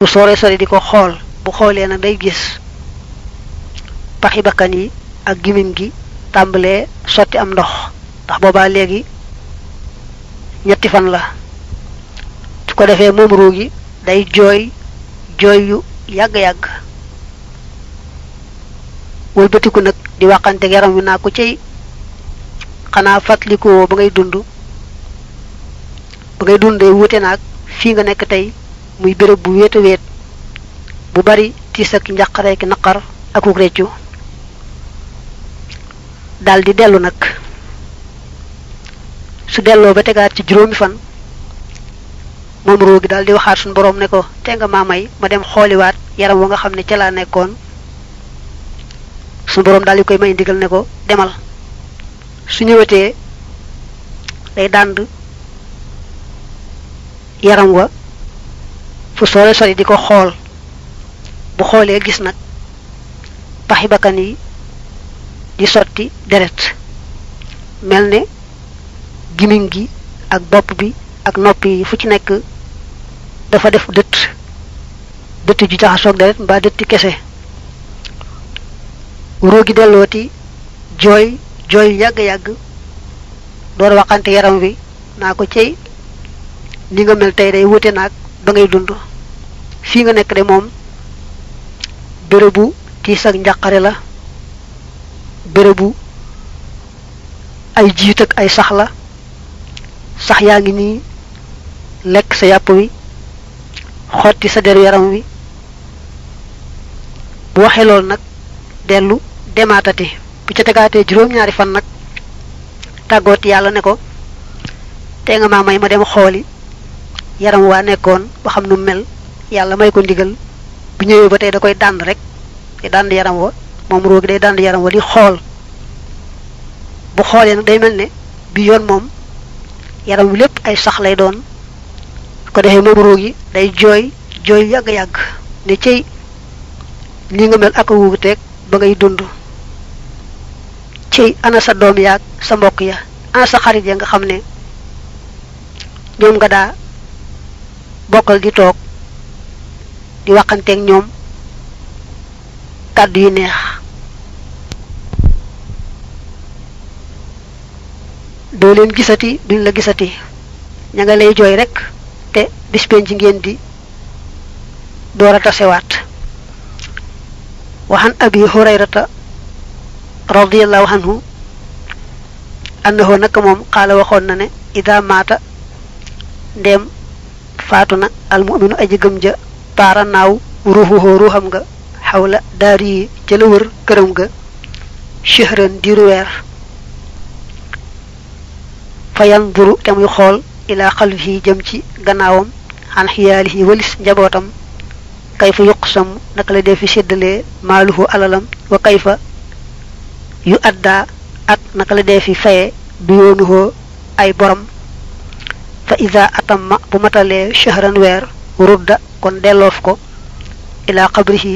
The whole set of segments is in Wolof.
bu sore sore di ko xool bu xoolee nag day gis paxi bakkan yi ak gimiñ gi tàmbalee sotti am ndox ndax boobaa léegi ñetti fan la su ko defee moom ruu gi day jooy jooy yu yàgg-yàgg wëlbatiku nag di waxante yaram wi naa ko cey xanaa fàttalikoo ba ngay dundee wuute naag fii nga nekk tey muy béréb bu wéet a wéet bu bari tiis ak njàqare ki naqar akuk réccu daldi dellu nag su delloo ba tegaat ci juróomi fan moom ruu gi daldi waxaat suñu boroom ne ko te nga maa may ma dem xooliwaat yaram wa nga xam ne ca laa nekkoon suñu boroom daldi koy may ndigal ne ko demal su ñëwatee day dànd yaram wa fu sore sori di ko xool bu xoolee gis nag paxi bakkan yi di sotti deret mel ne gimiñ gi ak bopp bi ak nopp yi fu ci nekk dafa def dëtt ju jaxasoog deret mbaa dëtti kese roo gi dellooti jooy yàgg-yàgg door waxante yaram wi naa ko cey li nga mel tey day wute naag ba ngay dund fii nga nekk de moom bérébu tiis ak njàqare la bérébu ay jiit ak ay sax la sax yaa ngi nii lekk sa yàpp wi xotti sa deru yaram wi bu waxee loolu nag dellu demaatati bu ca tegaatee juróom-ñaari fan nag tàggooti yàlla ne ko te nga maa may ma dem xooli yaram waa nekkoon ba xam nu mel yàlla may ko ndigal bu ñëwee ba tey da koy dànd rek day dànd yaram wa moom roogi day dànd yaram wa di xool bu xoolee nag day mel ne bi yoon moom yaram wi lépp ay sax lay doon ko defee moom roogi day jooy yàgg-yàgg ne cey li nga mel ak a wuuteeg ba ngay dund cey ana sa doom yaag sa mbokk ya ana sa xarit ya nga xam ne ñoom nga daa bokkal di toog di waxanteeg ñoom kàddu yu neex doo leen gisati duñ la gisati ña nga lay jooy rek te bis penc ci ngeen di door a tasewaat waxan abi hurayrata radiyallahu anhu annahu naka moom xaala waxoon na ne ida maata ndéem faatu na almuminu aji gëm ja taara naaw ruuxuhoo ruuxam nga xawla daari yi ca la wër këram ga shahran diiru weer fa yanduru te muy xool ilaa xalfihi jëm ci gannaawam xan xiyaalihi walis njabootam kayfa yuqsam naka la dee fi séddalee maaluhu alalam wa kayfa yu addaa ak naka la dee fi faye du yoonuhoo ay borom fa ida atamma bu matalee shahran weer rudda kon delloof ko ilaa qabrihi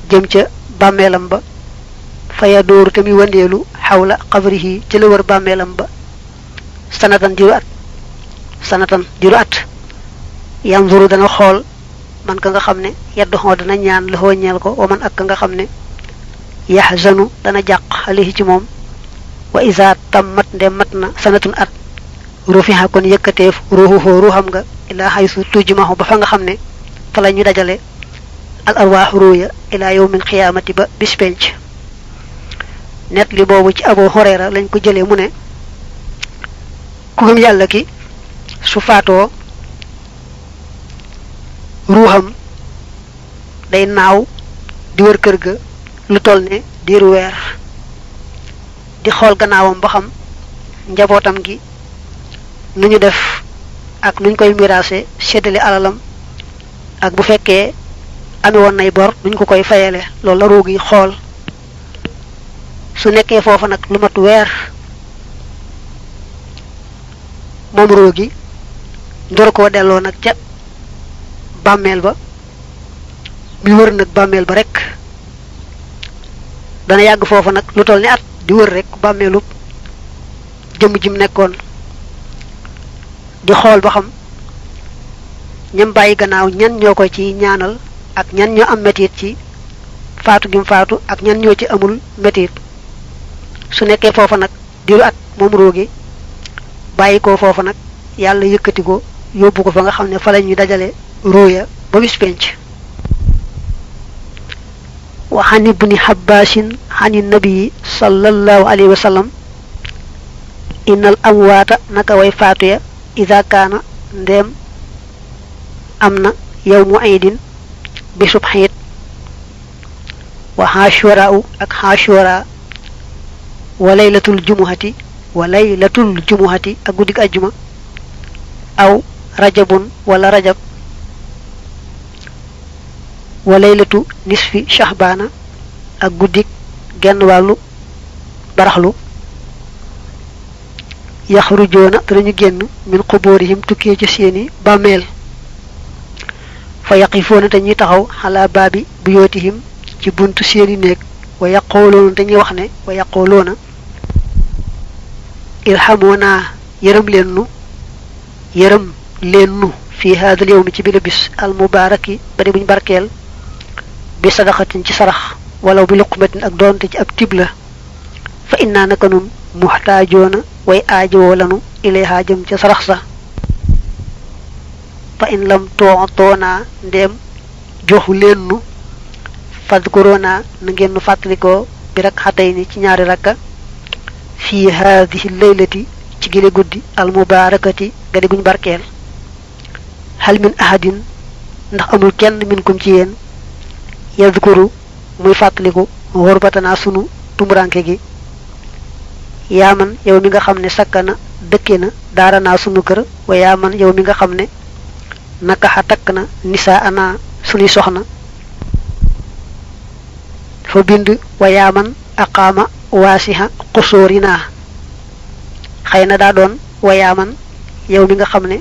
jëm ca bàmmeelam ba fa yadooru te muy wandeelu xawla qabrihi ci la wër bàmmeelam ba sanatan diru at yanzuru dana xool man ka nga xam ne yadduxoo dana ñaan la ñeel ko wa man ak ka nga xam ne yaxzanu dana jàq alayhi ci moom wa isa tammat nde mat na sanatun at rufiha kon yëkkateef ruuxuhoo ruuxam nga ilaa xaysu tujmahu ba fa nga xam ne fa la ñu dajale al arwaaxu ruuya ilaa yawmil xiyaamati ba bis penc net li boobu ci Abu Hurayra lañ ko jëlee mu ne ku gëm yàlla ki su faatoo ruuxam day naaw di wër kër ga lu toll ne diiru weer di xool gannaawam ba xam njabootam gi nu ñu def ak nuñ koy miraase séddale alalam ak bu fekkee ame woon nay bor nuñ ko koy fayale loolu la ruug yi xool su nekkee foofa nag lu mat weer moom ruug yi ndor koo delloo nag ca bàmmeel ba mi wër nag bàmmeel ba rek dana yàgg foofa nag lu toll ni at di wër rek bàmmeelu jëm jim nekkoon di xool ba xam ñam bàyyi gannaaw ñan ñoo ko ci ñaanal ak ñan ñoo am metit ci faatu gi mu faatu ak ñan ñoo ci amul metit su nekkee foofa nag diru at moom roogi bàyyi ko foofa nag yàlla yëkkati ko yóbbu ko fa nga xam ne fa la ñuy dajale ruuya ba bis penc wa an ibni habbasin ani nabii sallallahu alayhi wa sallam innal amwaata naka way faatu ya ida kaana ndeem am na yawmu aydin bisub xiit wa xaashuraau ak xaashura wa laylatul jumuhati ak guddig ajjuma aw rajabun wala rajab wa laylatu nisfi shahbana ak guddig genn wàllu baraxlu yaxrujoona danañu génn min quburihim tukkee ci seeni bàmmeel fa yaqifoona te ñuy taxaw xalaa baabi buyootihim ci buntu seeni néeg wa yaqooloona te ñuy wax ne wa yaqooloona irhamoona yërëm leen nu fi haadal yawmi ci bile bis al mubaaraki bari buñ barkeel bi sadaqatin ci sarax walaw bi luqmatin ak doonte ci ab tib la fa innaa naka nun muxtaajoona way aajowoo lanu ilayha jëm ca sarax sa fa in lam toonaa ndéem joxu leen nu fadkuroona na ngeen nu fàttalikoo bi rak xatay ni ci ñaari rakka fi haadihi laylati ci gile guddi al mubaarakati gadi guñ barkeel hal min ahadin ndax amul kenn minkum ci yéen yadkuru muy fàttaliku xurbatanaa sunu tumuranke gi yaaman yow mi nga xam ne sakkana dëkke na daara naa sunu kër wa yaaman yow mi nga xam ne nakaxa takk na nisaa ana sunuy soxna fa bind wa yaaman aqaama waasiha xusóorinaa xëy na daa doon wa yaaman yow mi nga xam ne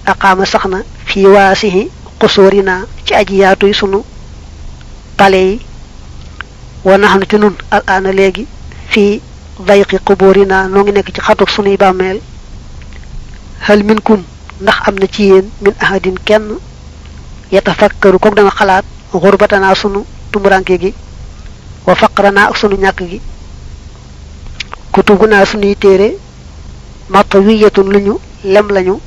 aqaama sax na fii waasihi xusóorinaa ci aji yaatuy sunu pale yi wa naxnu te nun al aana léegi fii dayqi quburina noo ngi nekk ci xatuk sunuy bàmmeel hal minkum ndax am na ci yéen min ahadin kenn yatafakkaru kook dana xalaat xurbatanaa sunu tumuranke gi wa faqranaa ak sunu ñàkk gi kutubunaa sunuy téere matawiyatun lu ñu lem lañu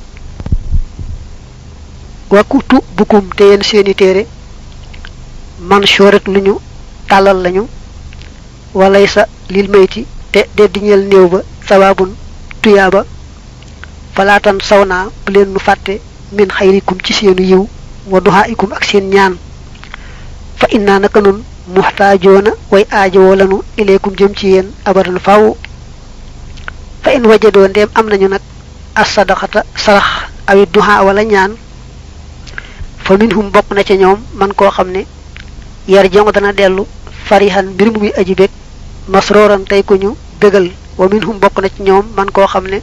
wa kutubukum te yéen seeni téere manshurat lu ñu tàllal lañu walaysa lil mayti te de di ñeel néew ba sawaabun tuyaaba falaatan saw naa bu leen nu fàtte min xayrikum ci seenu yiw wa duhaikum ak seen ñaan fa innaa naka nun muxtaajoona way aajowoo lanu ilaykum jëm ci yéen abadan faw fa in wajadoo ndeem am nañu nag as sadaqata sarax awi duha wala ñaan fa minhum bokk na ca ñoom man koo xam ne yar jongo dana dellu farihan mbir mu muy aji bég masrooran tey ku ñu bégal wa minhum bokk na ci ñoom man koo xam ne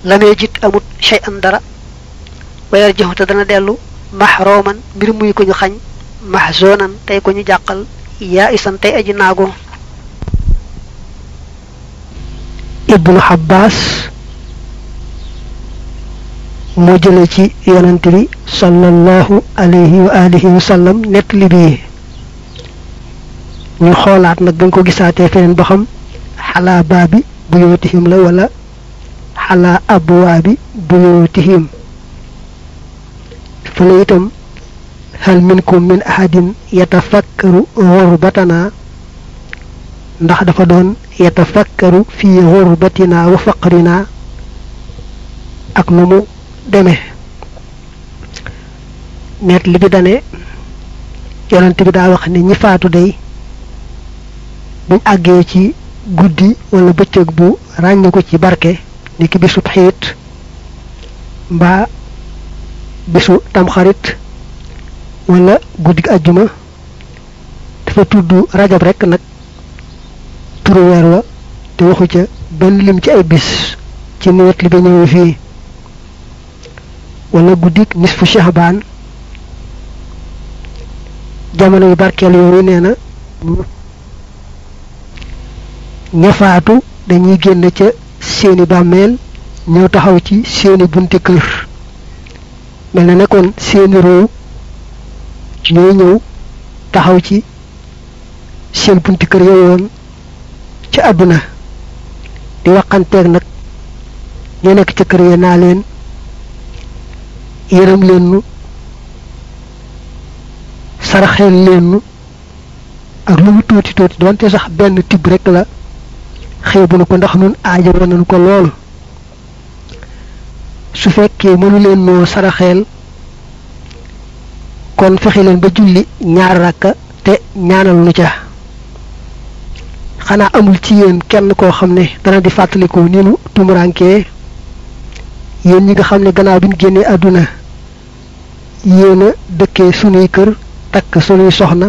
lamee jit amut shay an dara wayar joxu te dana dellu maxrooman mbir muy ku ñu xañ mahzonan tey ku ñu jàqal yaa isan tey aji naago ibnu Habbaas moo jële ci yonent bi sallallahu alayhi wa alihi wa sallam nett li bii ñu xoolaat nag buñ ko gisaatee feneen ba xam xalaa baabi buyootihim la wala xalaa abwaabi buyootihim fële itam hal minkum min ahadin yatafakkaru xurbatana ndax dafa doon yatafakkaru fi xurbatina wa faqrina ak nu mu deme net li bi dane yonent bi daa wax ne ñi faatu day buñ àggee ci guddi wala bëccëg bu ràññe ko ci barke ni ki bisub xiit mbaa bisu tamxarit wala guddig ajjuma dafa tudd rajab rekk nag turu weer wa te waxu ca benn lim ci ay bis ci net li ba ñëwee fii wala guddig nisfu shahbaan jamono yu barkeel yooyu nee na ña faatu dañuy génn ca seeni bàmmeel ñëw taxaw ci seeni bunti kër mel na nekkoon seeni ruu ñooy ñëw taxaw ci seen bunti kër yowoon ci àdduna di waxanteeg nag ñu nekk ca kër ya naa leen yërëm leen nu saraxeel leen nu ak lu mu tuuti tuuti doonte sax benn tibb rek la xeebu na ko ndax nun aajo nañu ko lool su fekkee mënu leen noo saraxeel kon fexe leen ba julli ñaar rakka te ñaanal nu ca xanaa amul ci yéen kenn koo xam ne dana di fàttaliku ni nu tumurankee yéen ñi nga xam ne gannaaw bi ñu génnee àdduna yéen a dëkkee sunuy kër takk sunuy soxna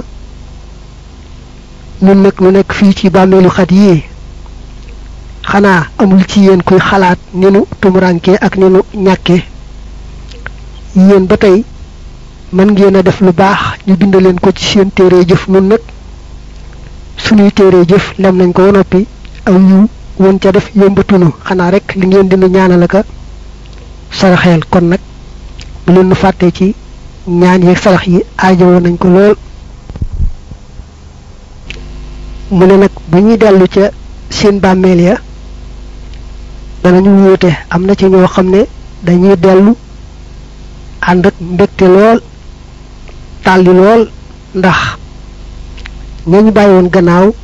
nun nag nu nekk fii ci bàmmeelu xat yii xanaa amul ci yéen kuy xalaat ni nu tumurankee ak ni nu ñàkkee yéen ba tey mën ngeen a def lu baax ñu bind leen ko ci seen téere jëf nun nag suñuy téere jëf lem nañ ko ba noppi aw yu woon ca def yombatunu xanaa rek li ngeen dina ñaanal aka saraxeel kon nag bu leen nu fàttee ci ñaan yeeg sarax yi aajowoo nañ ko lool mu ne nag bu ñuy dellu ca seen bàmmeel ya danañu wuute am na ci ñoo xam ne dañuy dellu ànd ak mbégte lool tàlli lool ndax ñañu bàyyi woon gannaaw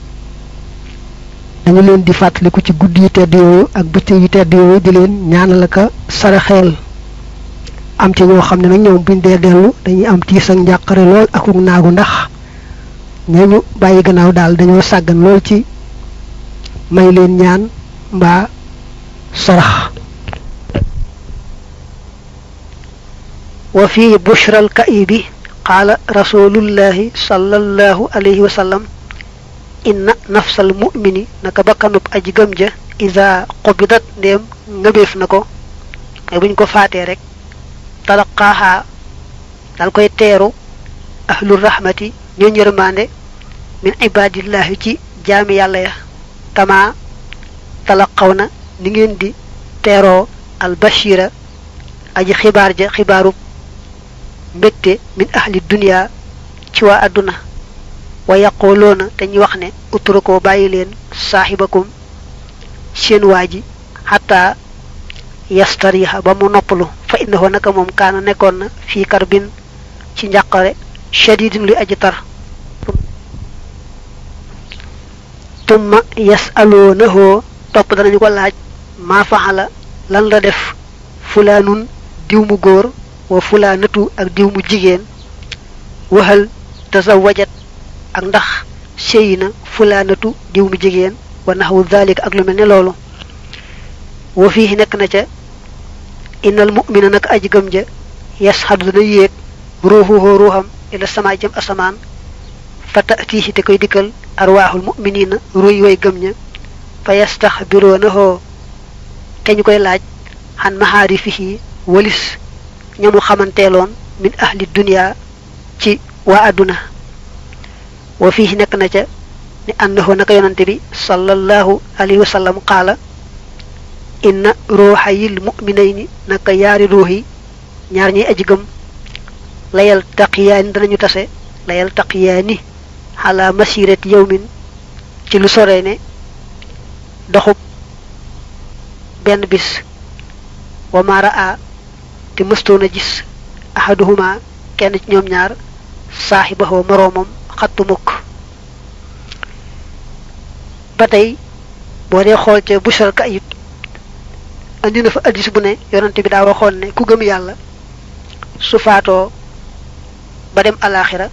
dañu leen di fàttaliku ci guddi yu tedd yooyu ak bëccëg yu tedd yooyu di leen ñaanal aka saraxeel am ci ñoo xam ne nag ñoom buñ dee dellu dañuy am tiis ak njàqare lool akuk naagu ndax ñañu bàyyi gannaaw daal dañoo sàggan lool ci may leen ñaan mbaa sarax wa fi bushra al kaibi qaala rasulullahi sallallahu alayhi wa sallam inna nafsal mu'mini naka bakkanub aji gëm ja iza qubidat ndéem ngëbeef na ko mooy buñ ko faatee rek talaqaaha dal koy teeru ahlur rahmati ñooñ yërmande min ibadillahi ci jaami yàlla ya kama talaqawna ni ngeen di teeroo al bashira aji xibaar ja xibaarub mbégte min ahli dunya ci waa àdduna wa yaquluuna dañuy wax ne utrukoo bàyyi leen saaxibakum seen waa ji xataa yastariha ba mu noppalu fa innahu naka moom kaana nekkoon na fii karbin ci njàqare shadidin luy aji tar tumma yasaluunahoo topp danañu ko laaj maa faxala lan la def fulaanun diw mu góor wa fulaanatu ak diw mu jigéen waxal tasawajat ak ndax sëy na fulaanatu diw mu jigéen wa naxwu dhalika ak lu mel ne loolu wa fii nekk na ca innal mu'mina nag aji gëm ja yasxadu dana yéeg ruuxuhoo ruuxam ila sama jëm asamaan fa ta'tihi te koy dikkal arwaaxul mu'minina ruuy way gëm ña fa yastaxbiroonahoo te ñu koy laaj xan maxaarifihi walis ñamu xamanteeloon min ahli dunya ci waa àdduna wa fii nekk na ca ni annahu naka yonante bi sallallahu alayhi wa sallam qaala inna ruuxayil mu'minayni naka yaari ruux yi ñaar ñiy aji gëm layal taqiyaani danañu tase layal taqiyaani xala masirati yawmin ci lu sore ne doxub benn bis wa ma raa te mëstoon a gis ahaduhuma kenn ci ñoom ñaar saaxibahoo moroomam xattu mukk ba tey boo dee xool ca bushral kayib andi na fa addis bu ne yonante bi daa waxoon ne ku gëm yàlla su faatoo ba dem alaxira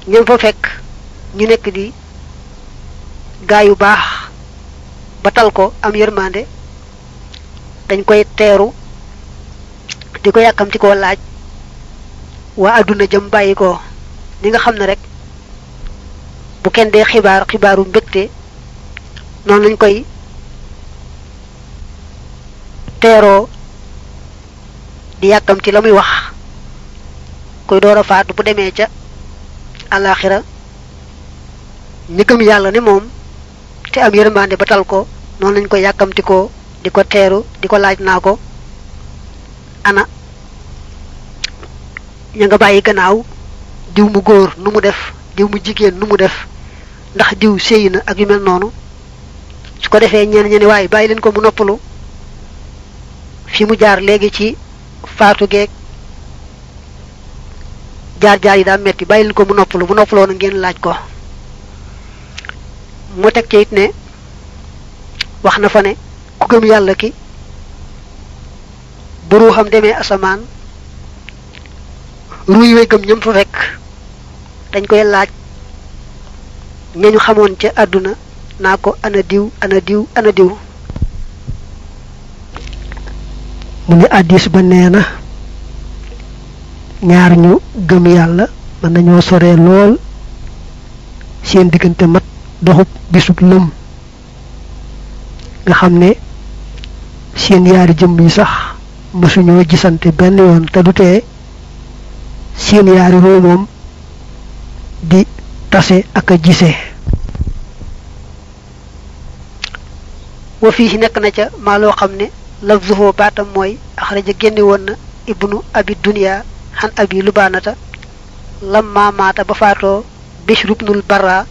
ñoom fa fekk ñu nekk di gaa yu baax ba tal ko am yërmande dañ koy teeru di ko yàkkamti koo laaj waa àdduna jëm bàyyi ko ni nga xam ne rek bu kenn dee xibaaru mbégte noonu lañ koy teeroo di yàkkamti la muy wax koy door a faatu bu demee ca alaxira ñi gëm yàlla ne moom te am yërmande ba tal ko noonu lañ koy yàkkamti ko di ko teeru di ko laaj naa ko ana ña nga bàyyi gannaaw diw mu góor nu mu def diw mu jigéen nu mu def ndax diw séy na ak yu mel noonu su ko defee ñenn ñi ne waaye bàyyi leen ko mu noppalu fi mu jaar léegi ci faatu geeg jaar-jaar yi daa metti bàyyi leen ko mu noppalu bu noppaloo na ngeen laaj ko mu teg ci it ne wax na fa ne ku gëm yàlla ki bu ruuxam demee asamaan ruuy way gëm ñam fa fekk dañ koy laaj ñañu xamoon ca àdduna naa ko ana diw ana diw ana diw mu ngi addis ba nee na ñaar ñu gëm yàlla mën nañoo soree lool seen diggante mat doxub bisub lëm nga xam ne seen yaari jëmm yi sax mësuñoo gisante benn yoon te du tee seen yaari roo moom di tase ak a gisee wa fii nekk na ca maa loo xam ne lafzuhu baatam mooy axraja génne woon na ibnu abi dunya xan abi lubaanata lamma maata ba faatoo Bishr ibnul Barra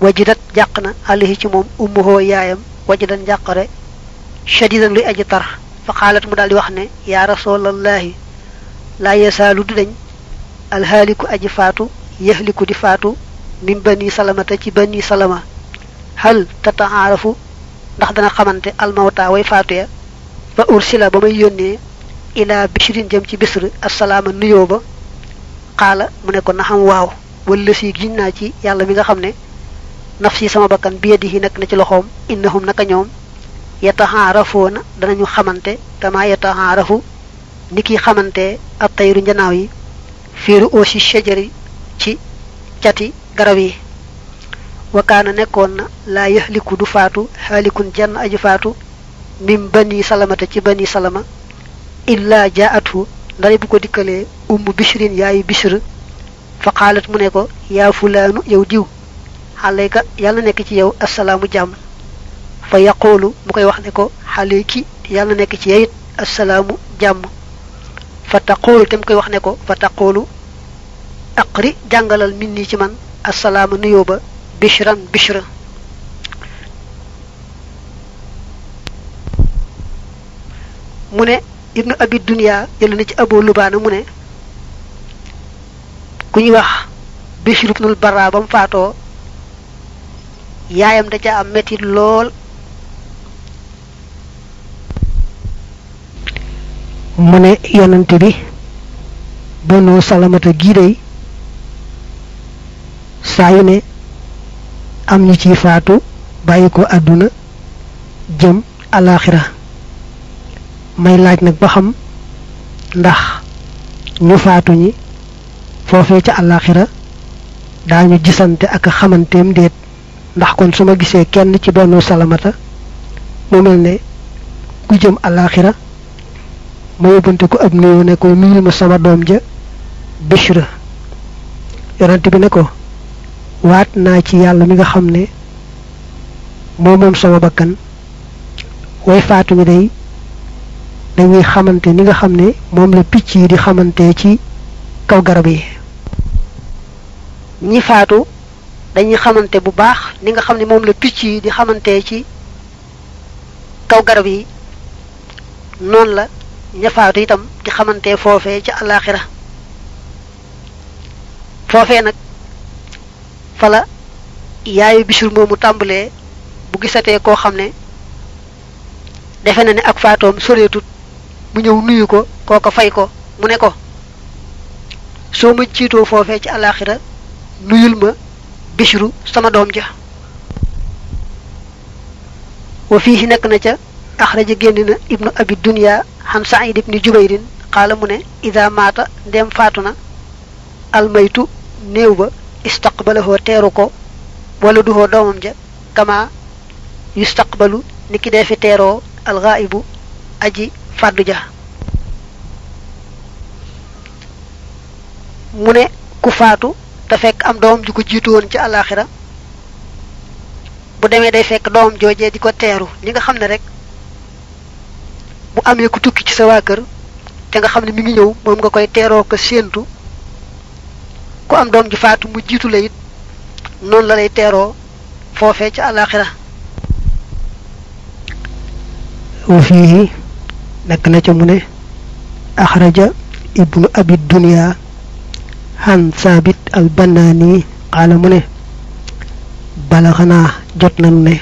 wajidat jàq na alayhi ci moom ummuhoo yaayam wajidan njàqare shadidan luy aji tar fa xaalat mu daldi wax ne yaa rasulallahi laa yasaalu du dañ alhaaliku aji faatu yahliku di faatu min bani salamata ci bani salama hal tataarafu ndax dana xamante almawta way faatu ya fa ursila ba may yónnee ila Bishrin jëm ci Bisr assalaama nuyoo ba xaala mu ne ko na xam waaw wala si giñ naa ci yàlla mi nga xam ne nafsi sama bakkan biyadihi nekk na ci loxoom innahum naka ñoom yatahaarafoona danañu xamante kama yatahaarafu ni ki xamante ab tayru njanaaw yi fiiru aussi shajari ci cati garab yi wakaana nekkoon na laa yahliku du faatu xaalikun jann aji faatu mim bani salamata ci bani salama illa jaathu ndare bu ko dikkalee ummu Bishrin yaayu Bishr fa qaalat mu ne ko yaa fulaanu yow diw xalayka yàlla nekk ci yow assalaamu jàmm fa yaqulu mu koy wax ne ko xaleyki yàlla nekk ci yow it assalaamu jàmm fa taqulu te mu koy wax ne ko fa taqulu aqri jàngalal min nii ci man assalaama nuyoo ba Bishran Bishr mu ne ibnu abi dunya jël na ci Abu Lubaana mu ne ku ñuy wax Bishr ibnul Barra ba mu faatoo yaayam da ca am metti lool mu ne yonante bi Banu Salamata gii day saa yu ne am ñu ci faatu bàyyi ko àdduna jëm alaaxira may laaj nag ba xam ndax ñu faatu ñi foofee ca alaaxira daañu gisante ak xamanteem déet ndax kon su ma gisee kenn ci Banu Salamata mu mel ne ku jëm alaaxira ma yóbbante ko ab nuyoo ne ko nuyul ma sama doom ja Bishr yonent bi ne ko waat naa ci yàlla mi nga xam ne moom sama bakkan way faatu ñi day dañuy xamante ni nga xam ne moom la picc yi di xamante ci kaw garab yi ñi faatu dañuy xamante bu baax ni nga xam ne moom la picc yi di xamante ci kaw garab yi noonu la ña faatu itam di xamante foofee ca alaaxira foofee nag fala yaayu Bishr moomu tàmbalee bu gisatee koo xam ne defe na ne ak faatoom soreetut mu ñëw nuyu ko kooko fay ko mu ne ko soo ma jiitoo foofee ci alaaxira nuyul ma Bishru sama doom ja wa fii nekk na ca axraja génn na ibnu abi dunya xan Saïd ibni Jubayrin xaala mu ne ida maata ndem faatu na almaytu néew ba istaqbalahoo teeru ko wala duhoo doomam ja kama yustaqbalu ni ki dee fi teeroo alxaayibu aji fàddu ja mu ne ku faatu te fekk am doomam ju ko jiitu woon ci àllaaxira bu demee day fekk doomam joojee di ko teeru li nga xam ne rek bu amee ku tukki ci sa waa kër te nga xam ne mi ngi ñëw moom nga koy teeroo ko séentu ku am doom ju faatu mu jiitu la it noonu la lay teeroo foofee ca àllaaxira wa fiihi nekk na ca mu ne axraja ibnu abi dunya han saabit al bannaani qaala mu ne balaxanaa jot nanu ne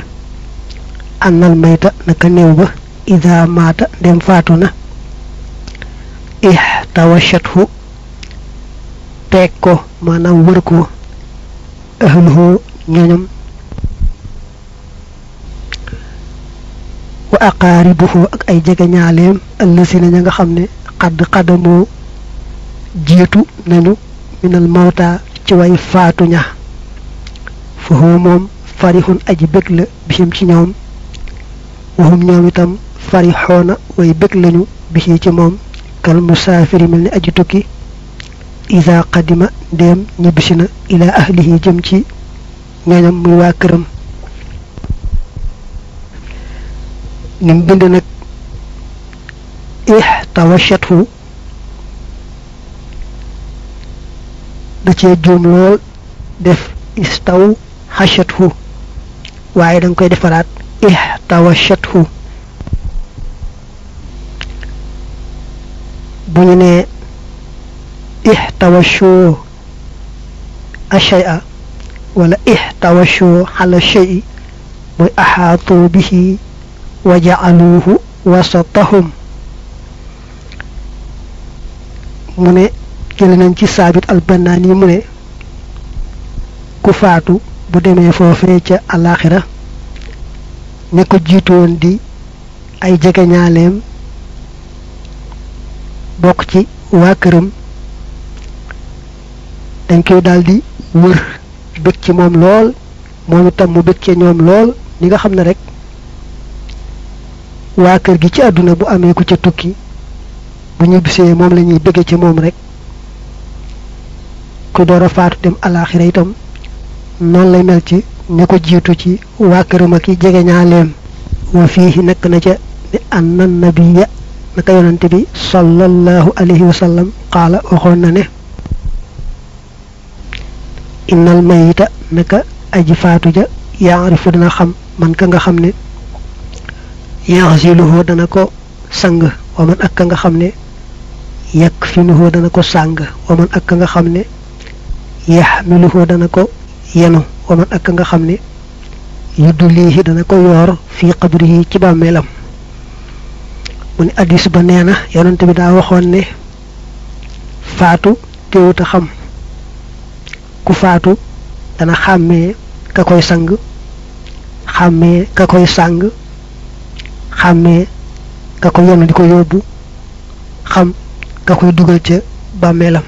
annal mayta naka néew ba ida maata dem faatu na ihtawashathu peeg ko maanaam wër ko ahluhu ñoñam wa aqaaribuhu ak ay jege ñaaleem ëllësina ña nga xam ne xadamoo jiitu nañu minal mawta ci way faatu ña foofu moom farihun aji bëgg la bihim ci ñoom waxum ñoom itam farixoona way bëgg lañu bihi ci moom kal musaafiri mel ni aji tukki isa qadima ndéem ñibbisi na ila ahlihi jëm ci ñoñam muy waa këram nim bind nag ihtawashathu da cee juum lool def istaw hashathu waaye danga koy defaraat ihtawashathu bu ñu nee ihtawashu ashay'a wala ihtawashu ala shay'i mooy ahaatu bihi wa ja'aluhu wasatahum mu ne jël nañ ci saabit albannaani mu ne ku faatu bu demee foofee ca alaxira ne ko jiitu woon di ay jegeñaaleem bokk ci waa këram dañ koy daldi wër bëgg ci moom lool moom itam mu bëgg ci ñoom lool ni nga xam ne rek waa kër gi ci àdduna bu amee ku ca tukki bu ñu bisee moom la ñuy bëgge ci moom rek ku door a faatu dem alaxira itam noonu lay mel ci ne ko jiitu ci waa këram ak i jege ñaaleem wa fiihi nekk na ca ne anna nabiya naka yonante bi sallallahu alayhi wa sallam qaala waxoon na ne innal mayita naka aji faatu ja yaarifu dana xam man ka nga xam ne yaxsiluhu dana ko sang wa man ak ka nga xam ne yakfinuhu dana ko sang wa man ak ka nga xam ne yaxmiluhu dana ko yenu wa man ak ka nga xam ne yuddulihi dana ko yoor fii qabrihi ci bàmmeelam mu ne addis ba nee na yonent bi daa waxoon ne faatu teewut a xam ku faatu dana xàmmee ka koy sang xàmmee ka koy sàng xàmmee ka ko yenu di ko yóbbu xam ka koy dugal ca bàmmeelam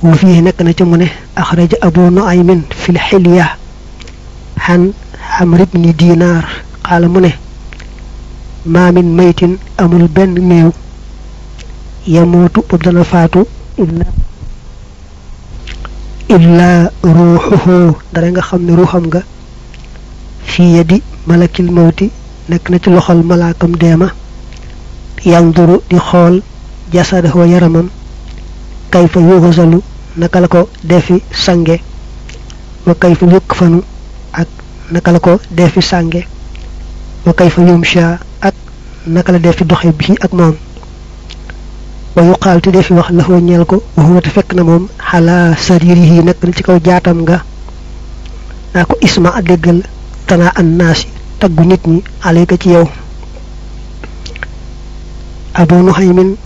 wu fii nekk na ca mu ne axraja abu nuaymin fil xilya xan amr ibni dinaar xaala mu ne maa min maytin amul benn néew yamootu boobu dana faatu illa ruuxuhu dara nga xam ne ruuxam nga fii yadi malakil mawti nekk na ci loxol malaakam deema yanduru di xool jasadahu yaramam kayfa yuxusalu naka la ko defi sange wa kayfa yukfanu ak naka la ko defi sange wa kayfa yumsha ak naka la defi doxe bi ak moom wa yuqaal te defi wax laxoo ñeel ko waxuwa te fekk na moom xalaa saririhi nekk na ci kaw jaatam nga naa ko isma a déggal tanaa an naasi taggu nit ñi alayka ci yow abu nuhaymin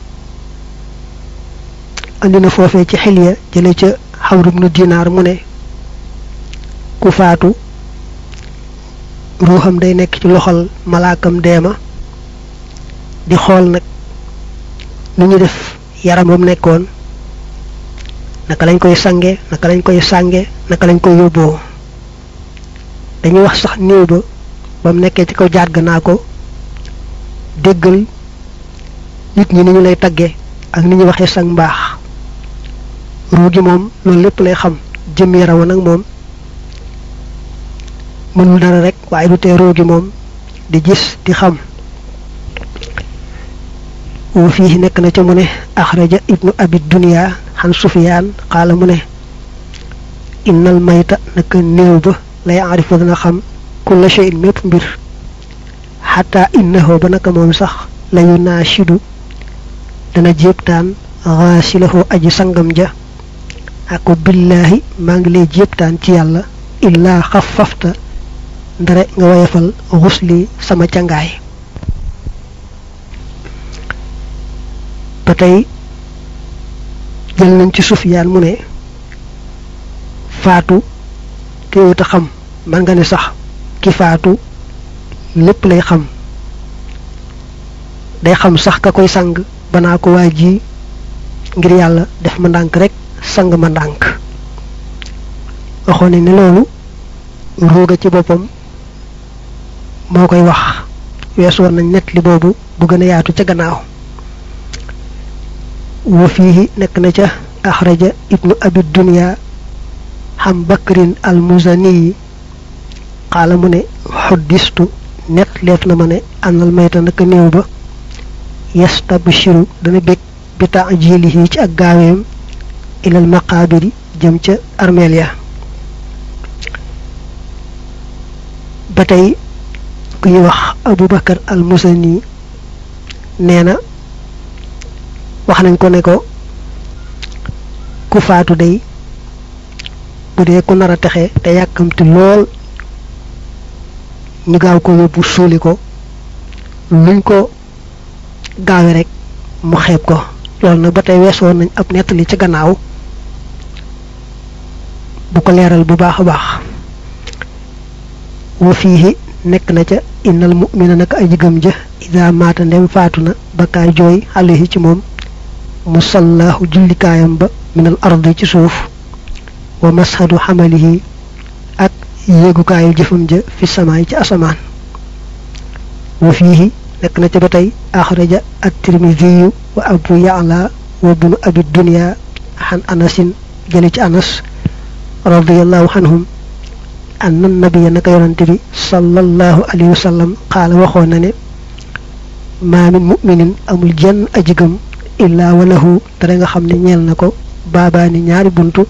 andi na foofee ci xilya jële ca xamru ibnu dinaar mu ne ku faatu ruuxam day nekk ci loxol malaakam deema di xool nag nu ñu def yaram bam nekkoon naka lañ koy sange naka lañ koy sànge naka lañ koy yóbboo dañuy wax sax néew ba bam nekkee ci kaw jaat ga naa ko déggal nit ñi ni ñu lay tagge ak ni ñu waxee sang mbaax ruu gi moom loolu lépp lay xam jëm yaram wa nag moom mënul dara rek waaye du tee ruu gi moom di gis di xam wa fihi nek na ca mu ne akhraja ibnu abi dunya han sufyan qala mu ne innal mayta nak neew ba lay arifu dana xam kulla shay'in mépp mbir hatta innahu ba naka moom sax la yunashidu dana jéptaan ghasilahu aji sangam ja ako billahi maa ngi lay jéptaan ci yàlla illa xaffafta ndare nga wayefal ghusli sama cangaay ba tey jël nañ ci Sufyaan mu ne faatu teewuta xam man nga ne sax ki faatu lépp lay xam day xam sax ka koy sang banaa ko waaji ngir yàlla def ma ndànk rek sang ma ndànk waxoon ne loolu ruuga ci boppam moo koy wax weesu woon nañ net li boobu bu gën a yaatu ca gannaaw wa fiihi nekk na ca axraja ibnu abi dunya xam bakrin al muzani qaala mu ne xuddistu net leef na ma ne ànnal mayta naka néew ba yastabshiru dana bég bi ta'jilihi ci ak gaaweem ilal maqaabiri jëm ca armeel ya ba tey ku ñuy wax Abu Bakar al Musani nee na wax nañ ko ne ko ku faatu day bu dee ku nar a texe te yàkkamti lool ñu gaaw ko yóbbu suuli ko luñ ko gaawe rek mu xeeb ko loolu nag ba tey weesoon nañ ab nettali ci gannaaw bu ko leeral bu baax a baax wa fiihi nekk na ca innal mu'mina naka aji gëm ja ida maata ndem faatu na bakkaay jooy alayhi ci moom musallahu jullikaayam ba minal ardi ci suuf wa mashadu xamalihi ak yéegukaayu jëfam ja fi samaay ci asamaan wa fiihi nekk na ca ba tey axraja at-Tirmidhi wa abu ya'la wa ibnu abi dunya xan anasin jële ci anas radiyallahu anhum anna nabiyya naka yonante bi sallallahu alayhi wa sallam qaala waxoon na ne maa min mu'minin amul jenn aji gëm illaa walahu dara nga xam ne ñeel na ko baabaani ñaari buntu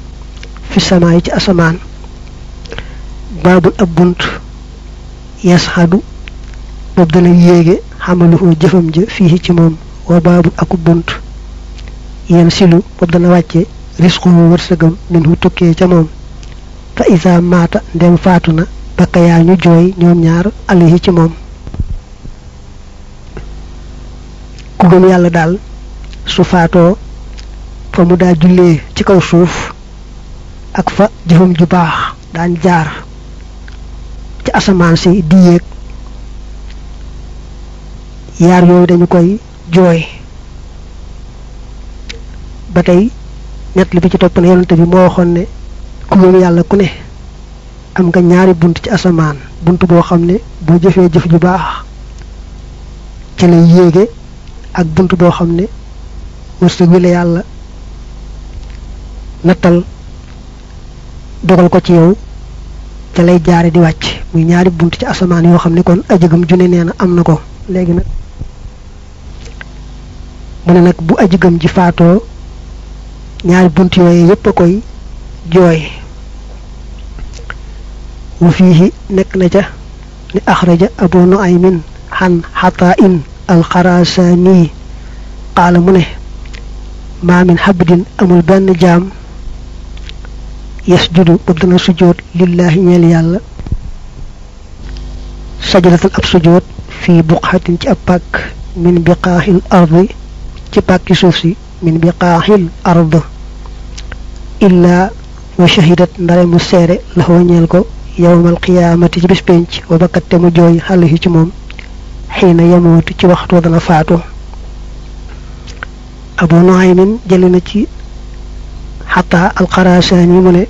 fi samaay ci asamaan baabul ab bunt yasxadu boobu dana yéege xamaluhu jëfam ja fii ci moom wa baabul aku bunt yen silu boobu dana wàcce risquhu wërsëgam minhu tukkee ca moom fa isa maata ndem faatu na bakka yaa ñu jooy ñoom ñaar alayhi ci moom ku gëm yàlla daal su faatoo fa mu daa jullee ci kaw suuf ak fa jëfam ju baax daan jaar ci asamaan si di yéeg yaar yooyu dañu koy jooy ba tey ñett li bi ci topp na yonante bi moo waxoon ne ku gëm yàlla ku ne am nga ñaari bunt ci asamaan bunt boo xam ne boo jëfee jëf ju baax ci lay yéege ak bunt boo xam ne wërsëg wi la yàlla nattal dogal ko ci yow ca lay jaare di wàcc muy ñaari bunt ci asamaan yoo xam ne kon ajëgam june nee na am na ko léegi nag mu ne nag bu ajëgam ji faatoo ñaari bunt yooyu yépp a koy jooy wa fiihi nekk na ca ni axraja abu nuaymin xan xatain alxarasani qaala mu ne maa min xabdin amul benn jaam yasjudu boobu dana sujjoot lillahi ñeel yàlla sajdatal ab sujjoot fii buqatin ci ab pàkk min biqaaxil ardi ci pàkki suuf si min biqaaxil ard illaa wa shahidat ndare mu seere la ñeel ko yawmal qiyaamati ci bis penc wa bakkatte mu jooy xale yi ci moom xiina yamuutu ci waxtu dana faatu abu nuaymin jële na ci xataa alxarasaani mu ne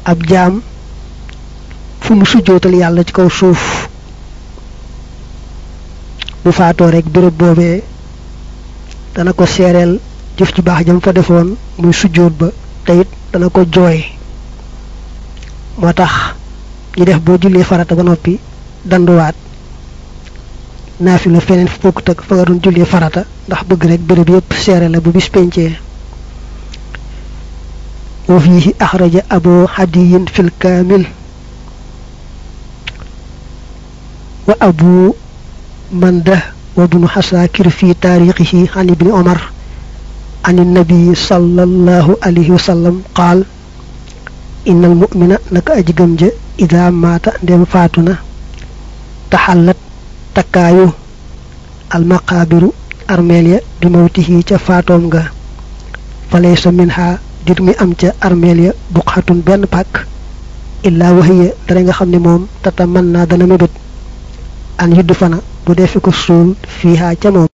ab jaam fu mu sujjootal yàlla ci kaw suuf bu faatoo rek béréb boobee dana ko seereel jëf ci baax jam fa defoon muy sujjoot ba te it dana ko jooy moo tax ñu def boo jullee farata ba noppi danduwaat naafila feneen fu bokkut ak fa nga doon jullee farata ndax bëgg rek bërëb yépp seere la bu bis pencee wa fiihi axraja abu hadiyin fil kaamil wa abu mandah wa ibnu xasaakir fi taarixihi an ibni omar an nabi sallallahu alayhi wa sallam qaal innal mu'mina naka aji gëm ja ida maata ndem faatu na taxallat takkaayu almaqaabiru armeel ya bi mawtihi ca faatoom nga falaysa minha dir mi am ca armeel ya buqxatun benn pàkk illaa waxiya dara nga xam ne moom tata mën naa dana mébét an yudd fana bu defi ko suul fiihaa ca moom